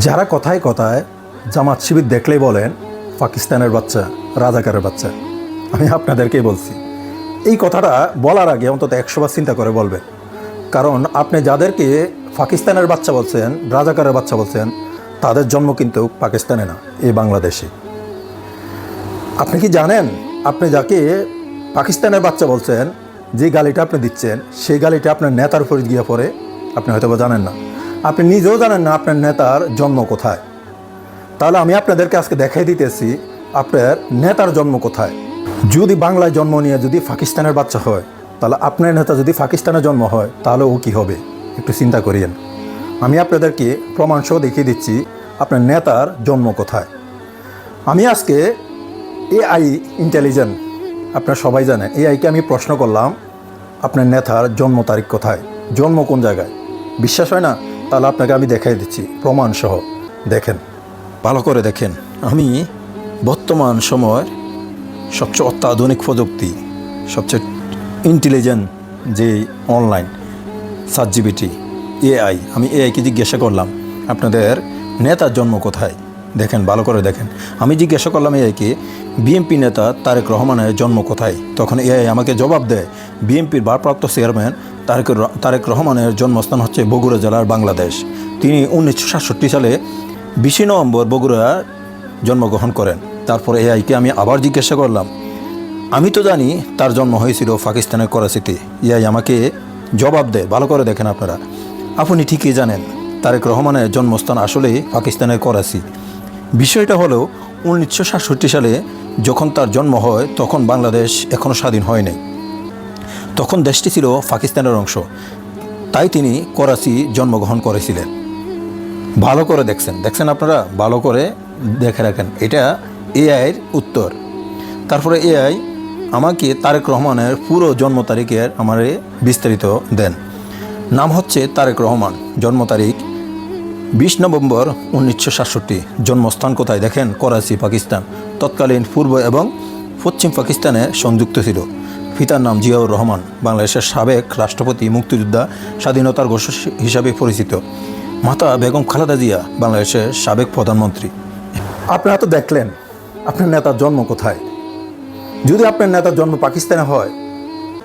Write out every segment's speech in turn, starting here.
যারা কথায় কথায় জামাত শিবির দেখলেই বলেন পাকিস্তানের বাচ্চা, রাজাকারের বাচ্চা, আমি আপনাদেরকেই বলছি এই কথাটা বলার আগে অন্তত 100 বার চিন্তা করে বলবেন। কারণ আপনি যাদেরকে পাকিস্তানের বাচ্চা বলছেন, রাজাকারের বাচ্চা বলছেন, তাদের জন্ম কিন্তু পাকিস্তানে না, এই বাংলাদেশে। আপনি কি জানেন আপনি যাকে পাকিস্তানের বাচ্চা বলছেন, যে গালিটা আপনি দিচ্ছেন সেই গালিটা আপনার নেতার উপর গিয়ে পড়ে? আপনি হয়তো বা জানেন না, আপনি নিজেও জানেন না আপনার নেতার জন্ম কোথায়। তাহলে আমি আপনাদেরকে আজকে দেখাই দিতেছি আপনার নেতার জন্ম কোথায়। যদি বাংলায় জন্ম নিয়ে যদি পাকিস্তানের বাচ্চা হয়, তাহলে আপনার নেতা যদি পাকিস্তানে জন্ম হয়, তাহলে ও কী হবে একটু চিন্তা করিয়েন। আমি আপনাদেরকে প্রমাণসহ দেখিয়ে দিচ্ছি আপনার নেতার জন্ম কোথায়। আমি আজকে এআই ইন্টেলিজেন্ট, আপনারা সবাই জানেন, এআইকে আমি প্রশ্ন করলাম আপনার নেতার জন্ম তারিখ কোথায়, জন্ম কোন জায়গায়। বিশ্বাস হয় না? তাহলে আপনাকে আমি দেখাই দিচ্ছি প্রমাণসহ। দেখেন, ভালো করে দেখেন। আমি বর্তমান সময়ের সবচেয়ে অত্যাধুনিক প্রযুক্তি, সবচেয়ে ইন্টেলিজেন্ট যে অনলাইন ChatGPT এআই, আমি এআইকে জিজ্ঞাসা করলাম আপনাদের নেতার জন্ম কোথায়। দেখেন, ভালো করে দেখেন। আমি জিজ্ঞাসা করলাম এআইকে বিএনপি নেতা তারেক রহমানের জন্ম কোথায়। তখন এআই আমাকে জবাব দেয় বিএনপির ভারপ্রাপ্ত চেয়ারম্যান তারেক রহমানের জন্মস্থান হচ্ছে বগুড়া জেলার বাংলাদেশ। তিনি 1967 সালে 20 নভেম্বর বগুড়া জন্মগ্রহণ করেন। তারপরে এআইকে আমি আবার জিজ্ঞাসা করলাম, আমি তো জানি তার জন্ম হয়েছিল পাকিস্তানের করাচিতে। এআই আমাকে জবাব দেয়, ভালো করে দেখেন আপনারা, আপনি ঠিকই জানেন তারেক রহমানের জন্মস্থান আসলে পাকিস্তানের করাচি। বিষয়টা হলো 1967 সালে যখন তার জন্ম হয় তখন বাংলাদেশ এখনও স্বাধীন হয়নি, তখন দেশটি ছিল পাকিস্তানের অংশ, তাই তিনি করাচি জন্মগ্রহণ করেছিলেন। ভালো করে দেখছেন আপনারা, ভালো করে দেখে রাখেন। এটা এআইয়ের উত্তর। তারপরে এআই আমাকে তারেক রহমানের পুরো জন্ম তারিখের আমারে বিস্তারিত দেন। নাম হচ্ছে তারেক রহমান, জন্ম তারিখ 20 নভেম্বর 1967। জন্মস্থান কোথায় দেখেন, করাচি, পাকিস্তান। তৎকালীন পূর্ব এবং পশ্চিম পাকিস্তানে সংযুক্ত ছিল। পিতার নাম জিয়াউর রহমান, বাংলাদেশের সাবেক রাষ্ট্রপতি, মুক্তিযোদ্ধা, স্বাধীনতার ঘোষক হিসাবে পরিচিত। মাতা বেগম খালেদা জিয়া, বাংলাদেশের সাবেক প্রধানমন্ত্রী। আপনারা তো দেখলেন আপনার নেতার জন্ম কোথায়। যদি আপনার নেতার জন্ম পাকিস্তানে হয়,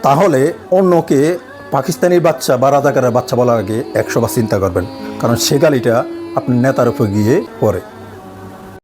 তাহলে অন্যকে পাকিস্তানির বাচ্চা বা রাজাকারের বাচ্চা বলার আগে 100 বার চিন্তা করবেন, কারণ সে গালিটা আপনার নেতার উপর গিয়ে পড়ে।